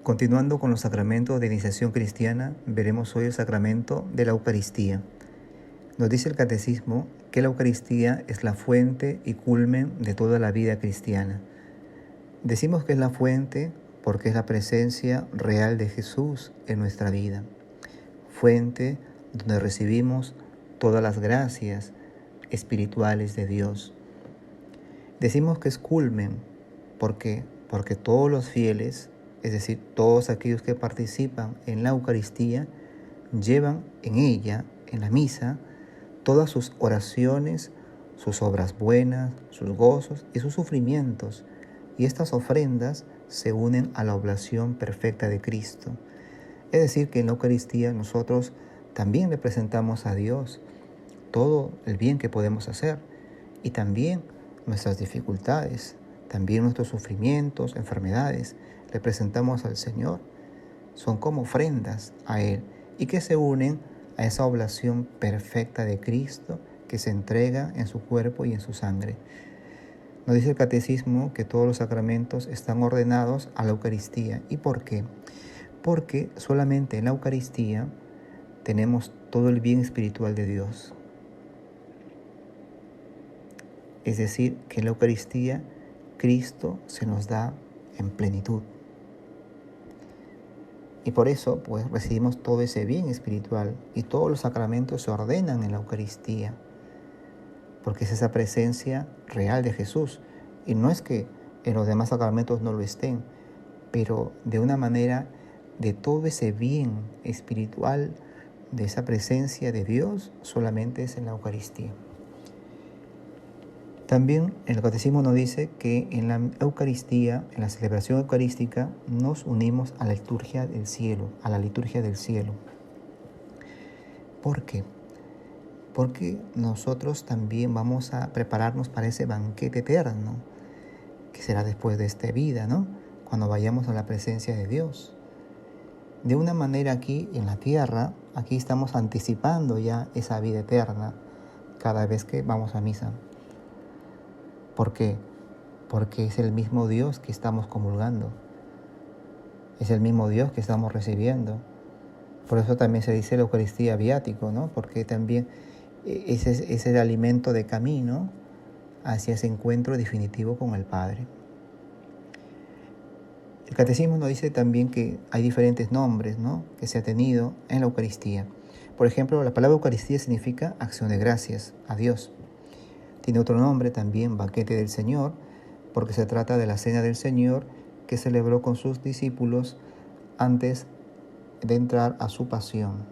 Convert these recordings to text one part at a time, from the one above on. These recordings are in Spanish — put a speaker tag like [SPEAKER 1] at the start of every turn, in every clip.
[SPEAKER 1] Continuando con los sacramentos de iniciación cristiana, veremos hoy el sacramento de la Eucaristía. Nos dice el Catecismo que la Eucaristía es la fuente y culmen de toda la vida cristiana. Decimos que es la fuente porque es la presencia real de Jesús en nuestra vida. Fuente donde recibimos todas las gracias espirituales de Dios. Decimos que es culmen porque todos los fieles, es decir, todos aquellos que participan en la Eucaristía, llevan en ella, en la misa, todas sus oraciones, sus obras buenas, sus gozos y sus sufrimientos. Y estas ofrendas se unen a la oblación perfecta de Cristo. Es decir, que en la Eucaristía nosotros también le presentamos a Dios todo el bien que podemos hacer y también nuestras dificultades, también nuestros sufrimientos, enfermedades, le presentamos al Señor. Son como ofrendas a Él y que se unen a esa oblación perfecta de Cristo que se entrega en su cuerpo y en su sangre. Nos dice el Catecismo que todos los sacramentos están ordenados a la Eucaristía. ¿Y por qué? Porque solamente en la Eucaristía tenemos todo el bien espiritual de Dios. Es decir, que en la Eucaristía Cristo se nos da en plenitud. Y por eso, pues, recibimos todo ese bien espiritual y todos los sacramentos se ordenan en la Eucaristía, porque es esa presencia real de Jesús. Y no es que en los demás sacramentos no lo estén, pero de una manera de todo ese bien espiritual, de esa presencia de Dios, solamente es en la Eucaristía. También el Catecismo nos dice que en la Eucaristía, en la celebración eucarística, nos unimos a la liturgia del cielo, a la liturgia del cielo. ¿Por qué? Porque nosotros también vamos a prepararnos para ese banquete eterno, que será después de esta vida, ¿no? Cuando vayamos a la presencia de Dios. De una manera aquí en la tierra, aquí estamos anticipando ya esa vida eterna cada vez que vamos a misa. ¿Por qué? Porque es el mismo Dios que estamos comulgando. Es el mismo Dios que estamos recibiendo. Por eso también se dice la Eucaristía viático, ¿no? Porque también es el alimento de camino hacia ese encuentro definitivo con el Padre. El Catecismo nos dice también que hay diferentes nombres, ¿no?, que se ha tenido en la Eucaristía. Por ejemplo, la palabra Eucaristía significa acción de gracias a Dios. Tiene otro nombre también, banquete del Señor, porque se trata de la cena del Señor que celebró con sus discípulos antes de entrar a su pasión.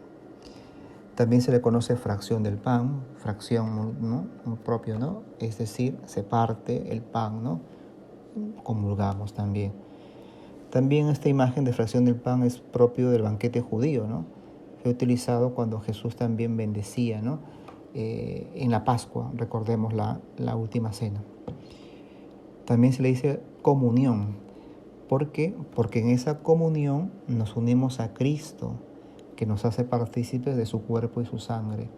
[SPEAKER 1] También se le conoce fracción del pan, fracción, ¿no?, propio, ¿no? Es decir, se parte el pan, ¿no? Comulgamos también. También esta imagen de fracción del pan es propio del banquete judío, ¿no? Fue utilizado cuando Jesús también bendecía, ¿no?, en la Pascua, recordemos la última cena. También se le dice comunión. ¿Por qué? Porque en esa comunión nos unimos a Cristo, que nos hace partícipes de su cuerpo y su sangre.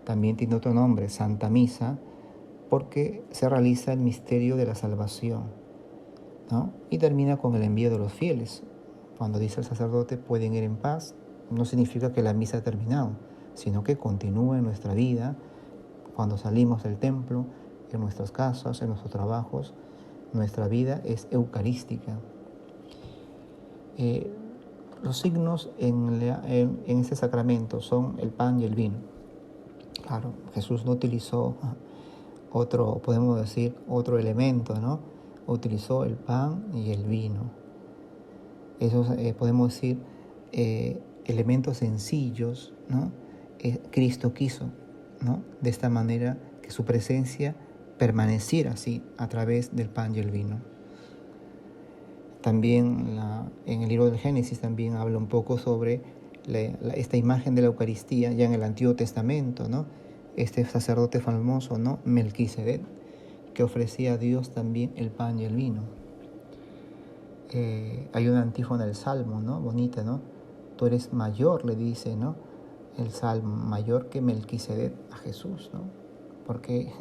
[SPEAKER 1] También tiene otro nombre, Santa Misa, porque se realiza el misterio de la salvación, ¿no? Y termina con el envío de los fieles. Cuando dice el sacerdote pueden ir en paz, no significa que la misa ha terminado, sino que continúa en nuestra vida, cuando salimos del templo, en nuestras casas, en nuestros trabajos. Nuestra vida es eucarística. Los signos en este sacramento son el pan y el vino. Claro, Jesús no utilizó podemos decir, otro elemento, ¿no? Utilizó el pan y el vino. Esos, podemos decir, elementos sencillos, ¿no? Cristo quiso, ¿no?, de esta manera que su presencia permaneciera así a través del pan y el vino. También en el libro del Génesis también habla un poco sobre esta imagen de la Eucaristía ya en el Antiguo Testamento, ¿no? Este sacerdote famoso, ¿no?, Melquisedec, que ofrecía a Dios también el pan y el vino. Hay una antífona del Salmo, ¿no?, bonita, ¿no? Tú eres mayor, le dice, ¿no?, el Salmo, mayor que Melquisedec a Jesús, ¿no? Porque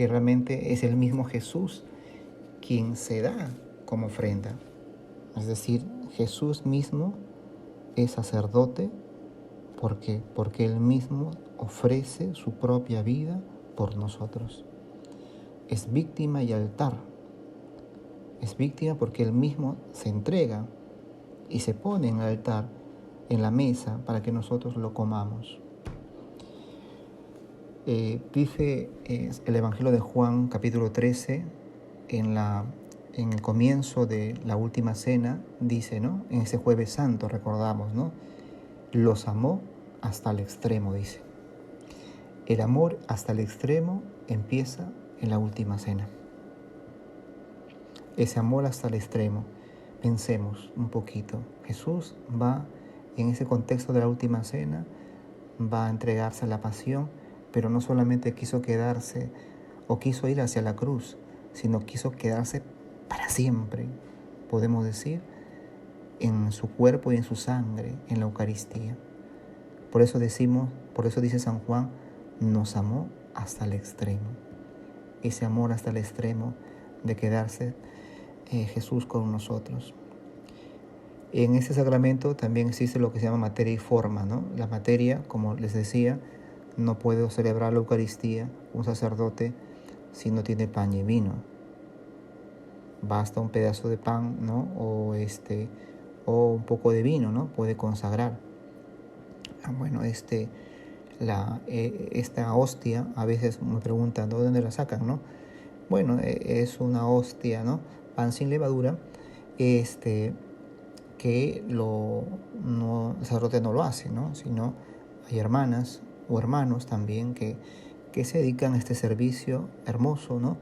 [SPEAKER 1] realmente es el mismo Jesús quien se da como ofrenda. Es decir, Jesús mismo es sacerdote porque Él mismo ofrece su propia vida por nosotros. Es víctima y altar. Es víctima porque Él mismo se entrega y se pone en el altar, en la mesa, para que nosotros lo comamos. Dice el Evangelio de Juan, capítulo 13, en el comienzo de la última cena, dice, ¿no? En ese jueves santo recordamos, ¿no? Los amó hasta el extremo, dice. El amor hasta el extremo empieza en la última cena. Ese amor hasta el extremo. Pensemos un poquito. Jesús va, en ese contexto de la última cena, va a entregarse a la pasión, pero no solamente quiso quedarse o quiso ir hacia la cruz, sino quiso quedarse para siempre, podemos decir, en su cuerpo y en su sangre, en la Eucaristía. Por eso dice San Juan, nos amó hasta el extremo. Ese amor hasta el extremo de quedarse Jesús con nosotros. En ese sacramento también existe lo que se llama materia y forma, ¿no? La materia, como les decía, no puede celebrar la Eucaristía un sacerdote si no tiene pan y vino. Basta un pedazo de pan, ¿no? O un poco de vino, ¿no? Puede consagrar. Bueno, esta hostia, a veces me preguntan, ¿de dónde la sacan, no? Bueno, es una hostia, ¿no? Pan sin levadura, que el sacerdote no lo hace, ¿no? Sino hay hermanas o hermanos también que se dedican a este servicio hermoso, ¿no?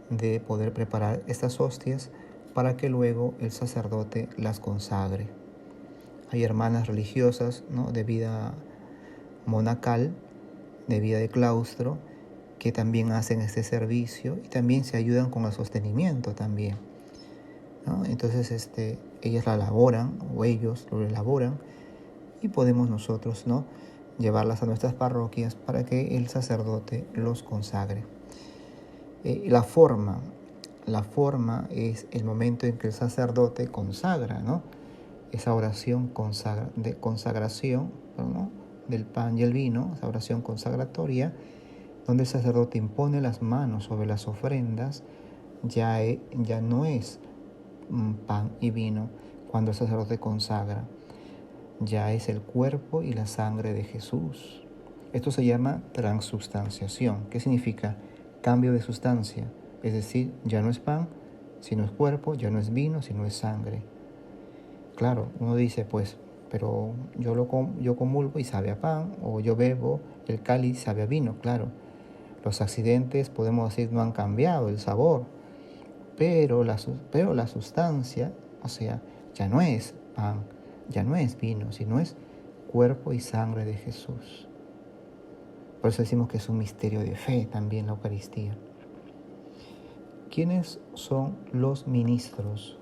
[SPEAKER 1] De poder preparar estas hostias para que luego el sacerdote las consagre. Hay hermanas religiosas, ¿no? De vida monacal, de vida de claustro, que también hacen este servicio y también se ayudan con el sostenimiento también, ¿no? Entonces ellas la elaboran, o ellos lo elaboran, y podemos nosotros, ¿no? Llevarlas a nuestras parroquias para que el sacerdote los consagre. La forma es el momento en que el sacerdote consagra, ¿no? Esa oración de consagración, ¿no? Del pan y el vino, esa oración consagratoria, donde el sacerdote impone las manos sobre las ofrendas, ya no es pan y vino cuando el sacerdote consagra, ya es el cuerpo y la sangre de Jesús. Esto se llama transubstanciación. ¿Qué significa? Cambio de sustancia, es decir, ya no es pan, sino es cuerpo, ya no es vino, sino es sangre. Claro, uno dice, pues, pero yo comulgo y sabe a pan, o yo bebo el cáliz y sabe a vino. Claro, los accidentes, podemos decir, no han cambiado el sabor, pero la sustancia, o sea, ya no es pan, ya no es vino, sino es cuerpo y sangre de Jesús. Por eso decimos que es un misterio de fe también la Eucaristía. ¿Quiénes son los ministros?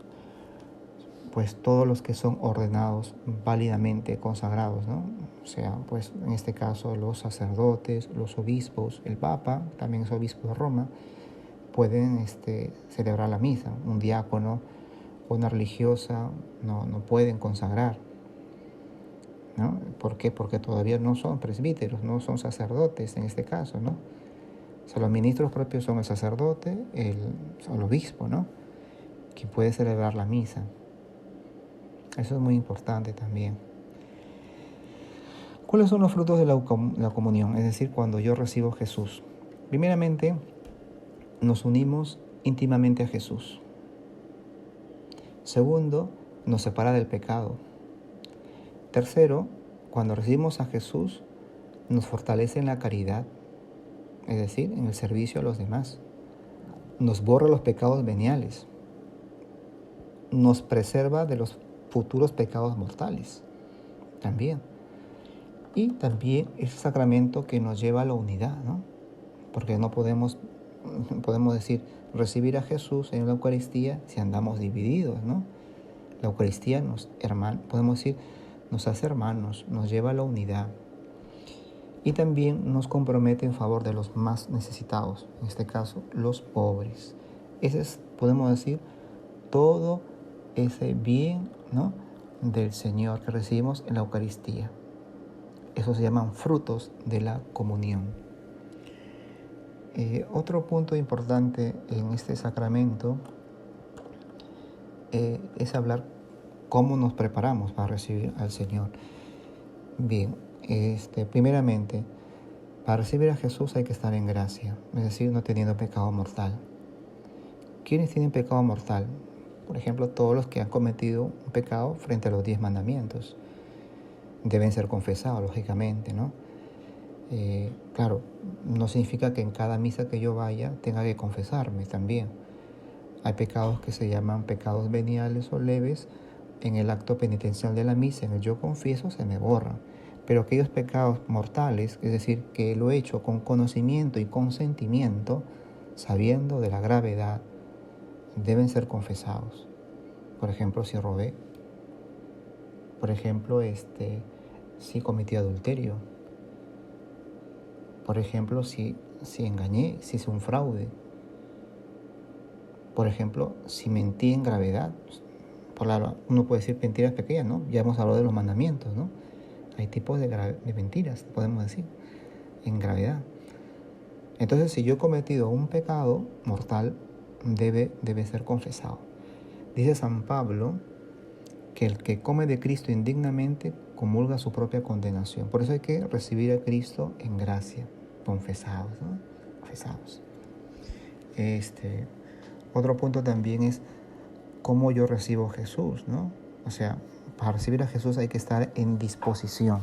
[SPEAKER 1] Pues todos los que son ordenados válidamente consagrados, ¿no? O sea, pues en este caso los sacerdotes, los obispos, el Papa, también es obispo de Roma, pueden celebrar la misa. Un diácono o una religiosa no pueden consagrar, ¿no? ¿Por qué? Porque todavía no son presbíteros, no son sacerdotes en este caso, ¿no? O sea, los ministros propios son el sacerdote, el obispo, ¿no? Quien puede celebrar la misa. Eso es muy importante también. ¿Cuáles son los frutos de la comunión? Es decir, cuando yo recibo a Jesús. Primeramente, nos unimos íntimamente a Jesús. Segundo, nos separa del pecado. Tercero, cuando recibimos a Jesús, nos fortalece en la caridad, es decir, en el servicio a los demás. Nos borra los pecados veniales. Nos preserva de los futuros pecados mortales también. Y también es el sacramento que nos lleva a la unidad, ¿no? Porque no podemos decir recibir a Jesús en la Eucaristía si andamos divididos, ¿no? La Eucaristía podemos decir, nos hace hermanos, nos lleva a la unidad. Y también nos compromete en favor de los más necesitados, en este caso, los pobres. Ese es, podemos decir, todo ese bien, ¿no? del Señor que recibimos en la Eucaristía. Eso se llaman frutos de la comunión. Otro punto importante en este sacramento es hablar cómo nos preparamos para recibir al Señor. Bien, primeramente, para recibir a Jesús hay que estar en gracia, es decir, no teniendo pecado mortal. ¿Quiénes tienen pecado mortal? Por ejemplo, todos los que han cometido un pecado frente a los 10 mandamientos. Deben ser confesados, lógicamente, ¿no? Claro, no significa que en cada misa que yo vaya tenga que confesarme también. Hay pecados que se llaman pecados veniales o leves. En el acto penitencial de la misa, en el yo confieso, se me borran. Pero aquellos pecados mortales, es decir, que lo he hecho con conocimiento y consentimiento, sabiendo de la gravedad, deben ser confesados. Por ejemplo, si robé. Por ejemplo, si cometí adulterio. Por ejemplo, si engañé, si hice un fraude. Por ejemplo, si mentí en gravedad. Uno puede decir mentiras pequeñas, ¿no? Ya hemos hablado de los mandamientos, ¿no? Hay tipos de mentiras, podemos decir, en gravedad. Entonces, si yo he cometido un pecado mortal, debe ser confesado. Dice San Pablo que el que come de Cristo indignamente comulga su propia condenación. Por eso hay que recibir a Cristo en gracia, confesados, ¿no? Confesados. Otro punto también es cómo yo recibo a Jesús, ¿no? O sea, para recibir a Jesús hay que estar en disposición.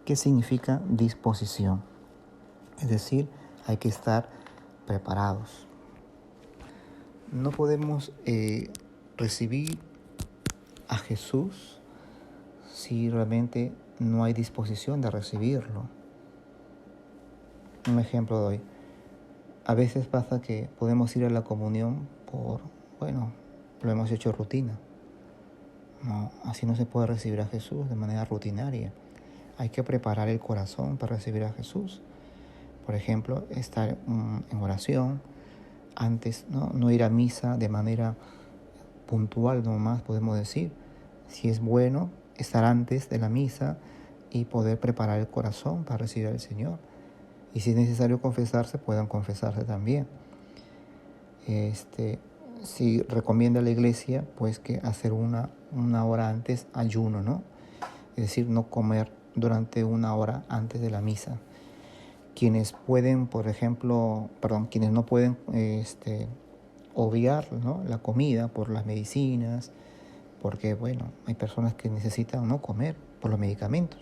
[SPEAKER 1] ¿Qué significa disposición? Es decir, hay que estar preparados. No podemos recibir a Jesús si realmente no hay disposición de recibirlo. Un ejemplo doy. A veces pasa que podemos ir a la comunión lo hemos hecho rutina. No, así no se puede recibir a Jesús de manera rutinaria. Hay que preparar el corazón para recibir a Jesús. Por ejemplo, estar en oración antes, no ir a misa de manera puntual nomás, podemos decir. Si es bueno, estar antes de la misa y poder preparar el corazón para recibir al Señor. Y si es necesario confesarse, puedan confesarse también. Si recomienda la Iglesia, pues que hacer una hora antes ayuno, ¿no? Es decir, no comer durante una hora antes de la misa. Quienes pueden, quienes no pueden obviar, ¿no?, la comida por las medicinas, porque, hay personas que necesitan no comer por los medicamentos,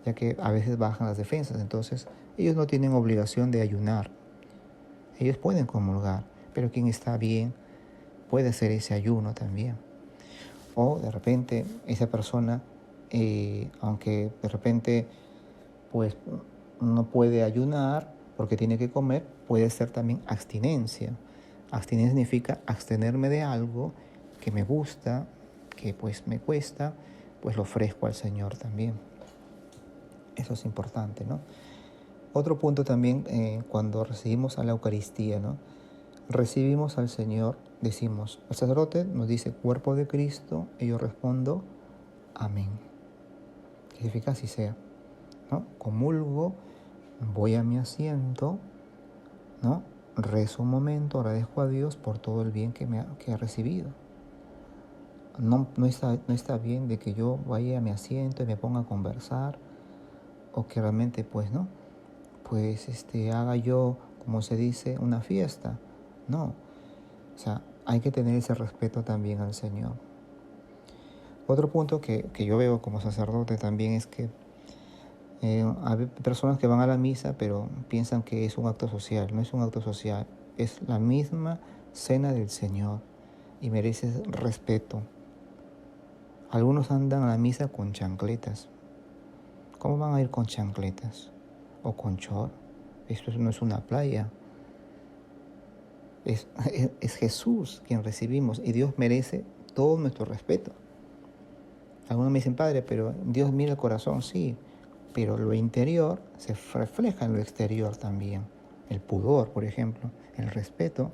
[SPEAKER 1] ya que a veces bajan las defensas. Entonces, ellos no tienen obligación de ayunar. Ellos pueden comulgar, pero quien está bien puede hacer ese ayuno también. O de repente esa persona, aunque de repente pues no puede ayunar porque tiene que comer, puede ser también abstinencia. Abstinencia significa abstenerme de algo que me gusta, que pues me cuesta, pues lo ofrezco al Señor también. Eso es importante, ¿no? Otro punto también, cuando recibimos a la Eucaristía, ¿no? Recibimos al Señor, decimos, el sacerdote nos dice cuerpo de Cristo, y yo respondo, amén. ¿Qué significa? Así sea, ¿no? Comulgo, voy a mi asiento, ¿no? Rezo un momento, agradezco a Dios por todo el bien que he recibido. No está bien de que yo vaya a mi asiento y me ponga a conversar, o que realmente haga yo, como se dice, una fiesta. No, o sea, hay que tener ese respeto también al Señor. Otro punto que yo veo como sacerdote también es que hay personas que van a la misa pero piensan que es un acto social. No es un acto social, es la misma cena del Señor y merece respeto. Algunos andan a la misa con chancletas. ¿Cómo van a ir con chancletas? O con short. Esto no es una playa. Es Jesús quien recibimos y Dios merece todo nuestro respeto. Algunos me dicen, Padre, pero Dios mira el corazón, sí, pero lo interior se refleja en lo exterior también. El pudor, por ejemplo, el respeto.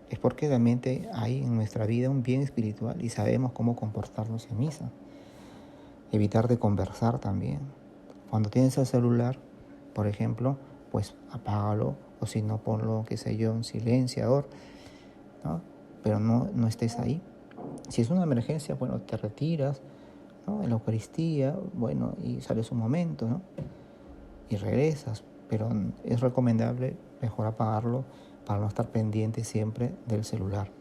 [SPEAKER 1] es porque realmente hay en nuestra vida un bien espiritual y sabemos cómo comportarnos en misa. Evitar de conversar también. Cuando tienes el celular, por ejemplo, pues apágalo, o si no, ponlo, qué sé yo, en silenciador, ¿no? Pero no estés ahí. Si es una emergencia, bueno, te retiras, ¿no? En la Eucaristía, bueno, y sales un momento, ¿no? Y regresas, pero es recomendable mejor apagarlo para no estar pendiente siempre del celular.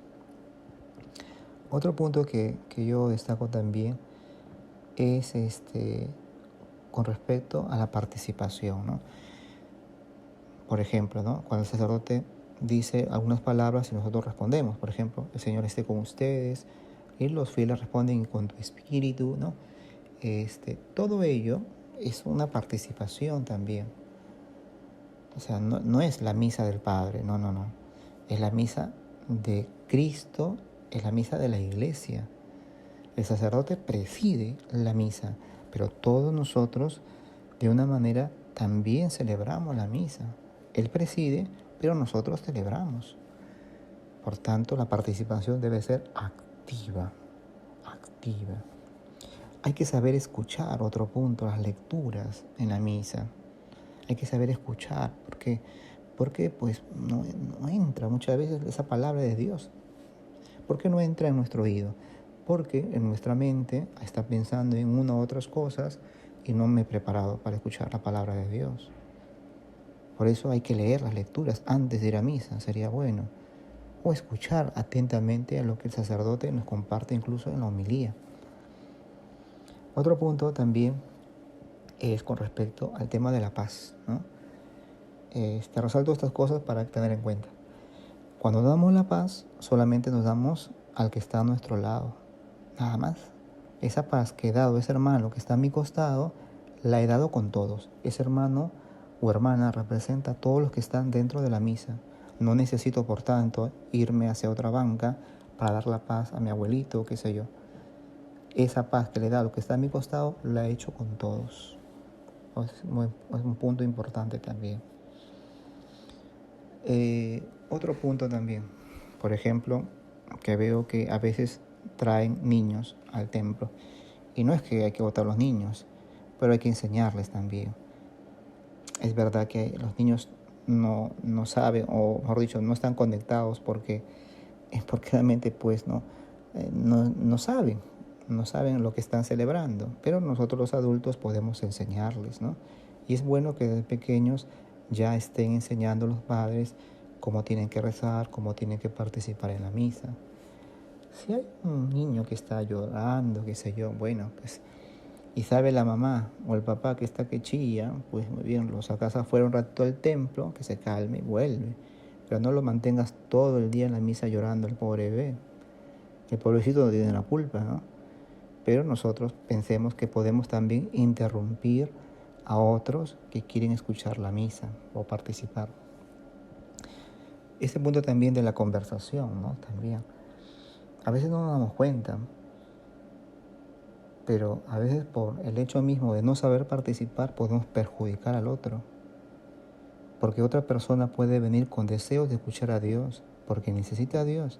[SPEAKER 1] Otro punto que yo destaco también es con respecto a la participación, ¿no? Por ejemplo, ¿no? Cuando el sacerdote dice algunas palabras y nosotros respondemos, por ejemplo, el Señor esté con ustedes, y los fieles responden con tu espíritu, ¿no? Todo ello es una participación también. O sea, no es la misa del Padre, no. Es la misa de Cristo, es la misa de la Iglesia. El sacerdote preside la misa, pero todos nosotros de una manera también celebramos la misa. Él preside, pero nosotros celebramos. Por tanto, la participación debe ser activa. Hay que saber escuchar, otro punto, las lecturas en la misa. Hay que saber escuchar, porque pues no entra muchas veces esa palabra de Dios. ¿Por qué no entra en nuestro oído? Porque en nuestra mente está pensando en una u otras cosas y no me he preparado para escuchar la palabra de Dios. Por eso hay que leer las lecturas antes de ir a misa, sería bueno. O escuchar atentamente a lo que el sacerdote nos comparte incluso en la homilía. Otro punto también es con respecto al tema de la paz, ¿no? Resalto estas cosas para tener en cuenta. Cuando damos la paz, solamente nos damos al que está a nuestro lado, nada más. Esa paz que he dado, ese hermano que está a mi costado, la he dado con todos. Ese hermano o hermana representa a todos los que están dentro de la misa. No necesito, por tanto, irme hacia otra banca para dar la paz a mi abuelito, qué sé yo. Esa paz que le he dado, que está a mi costado, la he hecho con todos. Es un punto importante también. Otro punto también, por ejemplo, que veo que a veces traen niños al templo. Y no es que hay que botar a los niños, pero hay que enseñarles también. Es verdad que los niños no saben, o mejor dicho, no están conectados porque realmente pues no saben lo que están celebrando. Pero nosotros los adultos podemos enseñarles, ¿no? Y es bueno que desde pequeños ya estén enseñando a los padres cómo tienen que rezar, cómo tienen que participar en la misa. Si hay un niño que está llorando, qué sé yo, bueno, pues, y sabe la mamá o el papá que está que chilla, pues muy bien, lo sacas afuera un rato al templo, que se calme y vuelve. Pero no lo mantengas todo el día en la misa llorando el pobre bebé. El pobrecito no tiene la culpa, ¿no? Pero nosotros pensemos que podemos también interrumpir a otros que quieren escuchar la misa o participar. Este punto también de la conversación, ¿no? También. A veces no nos damos cuenta, pero a veces por el hecho mismo de no saber participar podemos perjudicar al otro. Porque otra persona puede venir con deseos de escuchar a Dios, porque necesita a Dios.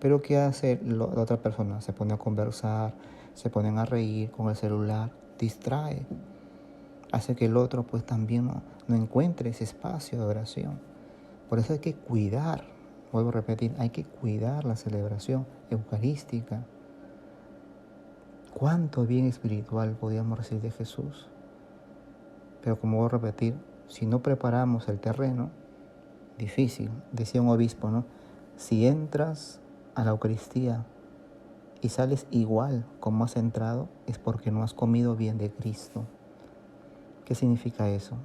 [SPEAKER 1] Pero ¿qué hace la otra persona? Se pone a conversar, se ponen a reír con el celular, distrae. Hace que el otro pues también no encuentre ese espacio de oración. Por eso hay que cuidar, vuelvo a repetir, hay que cuidar la celebración eucarística. ¿Cuánto bien espiritual podíamos recibir de Jesús? Pero como voy a repetir, si no preparamos el terreno, difícil. Decía un obispo, ¿no? Si entras a la Eucaristía y sales igual como has entrado, es porque no has comido bien de Cristo. ¿Qué significa eso?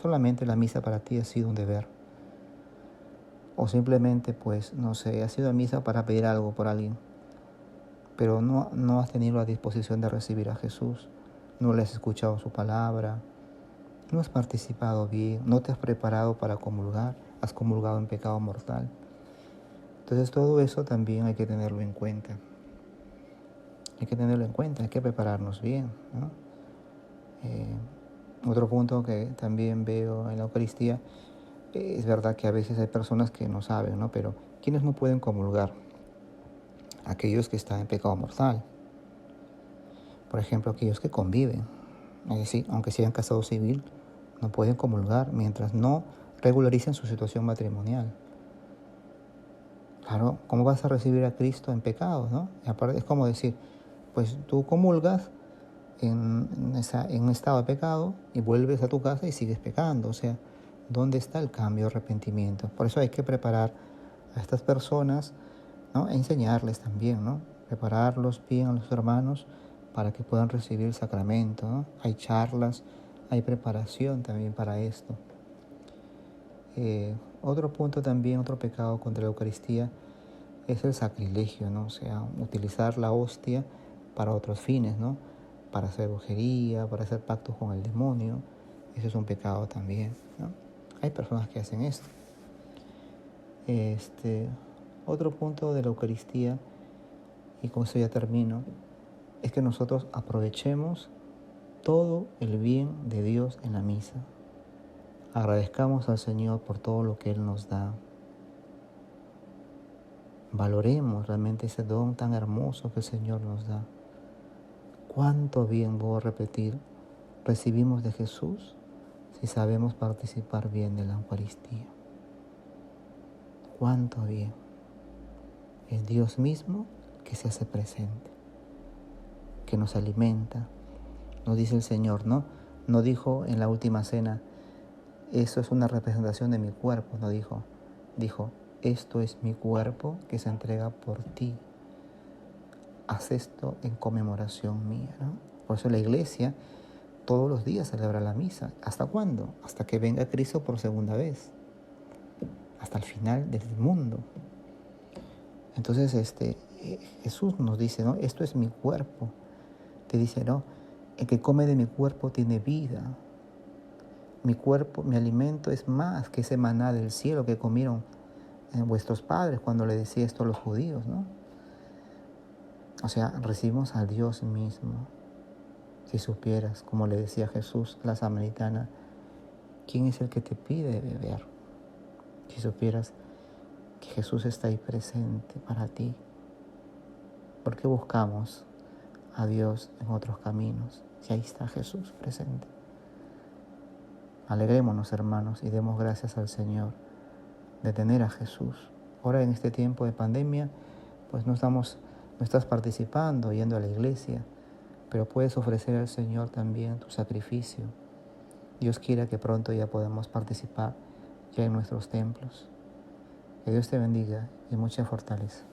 [SPEAKER 1] Solamente la misa para ti ha sido un deber. O simplemente, pues, no sé, has ido a misa para pedir algo por alguien, pero no has tenido la disposición de recibir a Jesús. No le has escuchado su palabra, no has participado bien, no te has preparado para comulgar, has comulgado en pecado mortal. Entonces todo eso también hay que tenerlo en cuenta. Hay que prepararnos bien, ¿no? Otro punto que también veo en la Eucaristía, es verdad que a veces hay personas que no saben, ¿no? Pero ¿Quiénes no pueden comulgar? Aquellos que están en pecado mortal. Por ejemplo, aquellos que conviven. Es decir, aunque se hayan casado civil, no pueden comulgar mientras no regularicen su situación matrimonial. Claro, ¿cómo vas a recibir a Cristo en pecado, no? Y aparte es como decir, pues tú comulgas en un estado de pecado y vuelves a tu casa y sigues pecando. O sea, ¿dónde está el cambio, arrepentimiento? Por eso hay que preparar a estas personas, ¿no? E enseñarles también, ¿no? Prepararlos bien a los hermanos para que puedan recibir el sacramento, ¿no? Hay charlas, hay preparación también para esto. Otro punto también, otro pecado contra la Eucaristía es el sacrilegio, ¿no? O sea, utilizar la hostia para otros fines, ¿no? Para hacer brujería, para hacer pactos con el demonio. Eso es un pecado también, ¿no? Hay personas que hacen esto. Otro punto de la Eucaristía, y con eso ya termino, es que nosotros aprovechemos todo el bien de Dios en la misa. Agradezcamos al Señor por todo lo que Él nos da. Valoremos realmente ese don tan hermoso que el Señor nos da. ¿Cuánto bien, voy a repetir, recibimos de Jesús si sabemos participar bien de la Eucaristía? ¿Cuánto bien? Es Dios mismo que se hace presente, que nos alimenta. Nos dice el Señor, ¿no? No dijo en la última cena, eso es una representación de mi cuerpo, no dijo. Dijo, esto es mi cuerpo que se entrega por ti. Haz esto en conmemoración mía, ¿no? Por eso la iglesia todos los días celebra la misa. ¿Hasta cuándo? Hasta que venga Cristo por segunda vez. Hasta el final del mundo. Entonces, Jesús nos dice, ¿no? Esto es mi cuerpo. Te dice, ¿no? El que come de mi cuerpo tiene vida. Mi cuerpo, mi alimento es más que ese maná del cielo que comieron vuestros padres cuando le decía esto a los judíos, ¿no? O sea, recibimos a Dios mismo. Si supieras, como le decía Jesús a la samaritana, ¿quién es el que te pide beber? Si supieras que Jesús está ahí presente para ti. ¿Por qué buscamos a Dios en otros caminos si ahí está Jesús presente? Alegrémonos, hermanos, y demos gracias al Señor de tener a Jesús. Ahora en este tiempo de pandemia, pues no estás participando, yendo a la iglesia, pero puedes ofrecer al Señor también tu sacrificio. Dios quiera que pronto ya podamos participar ya en nuestros templos. Que Dios te bendiga y mucha fortaleza.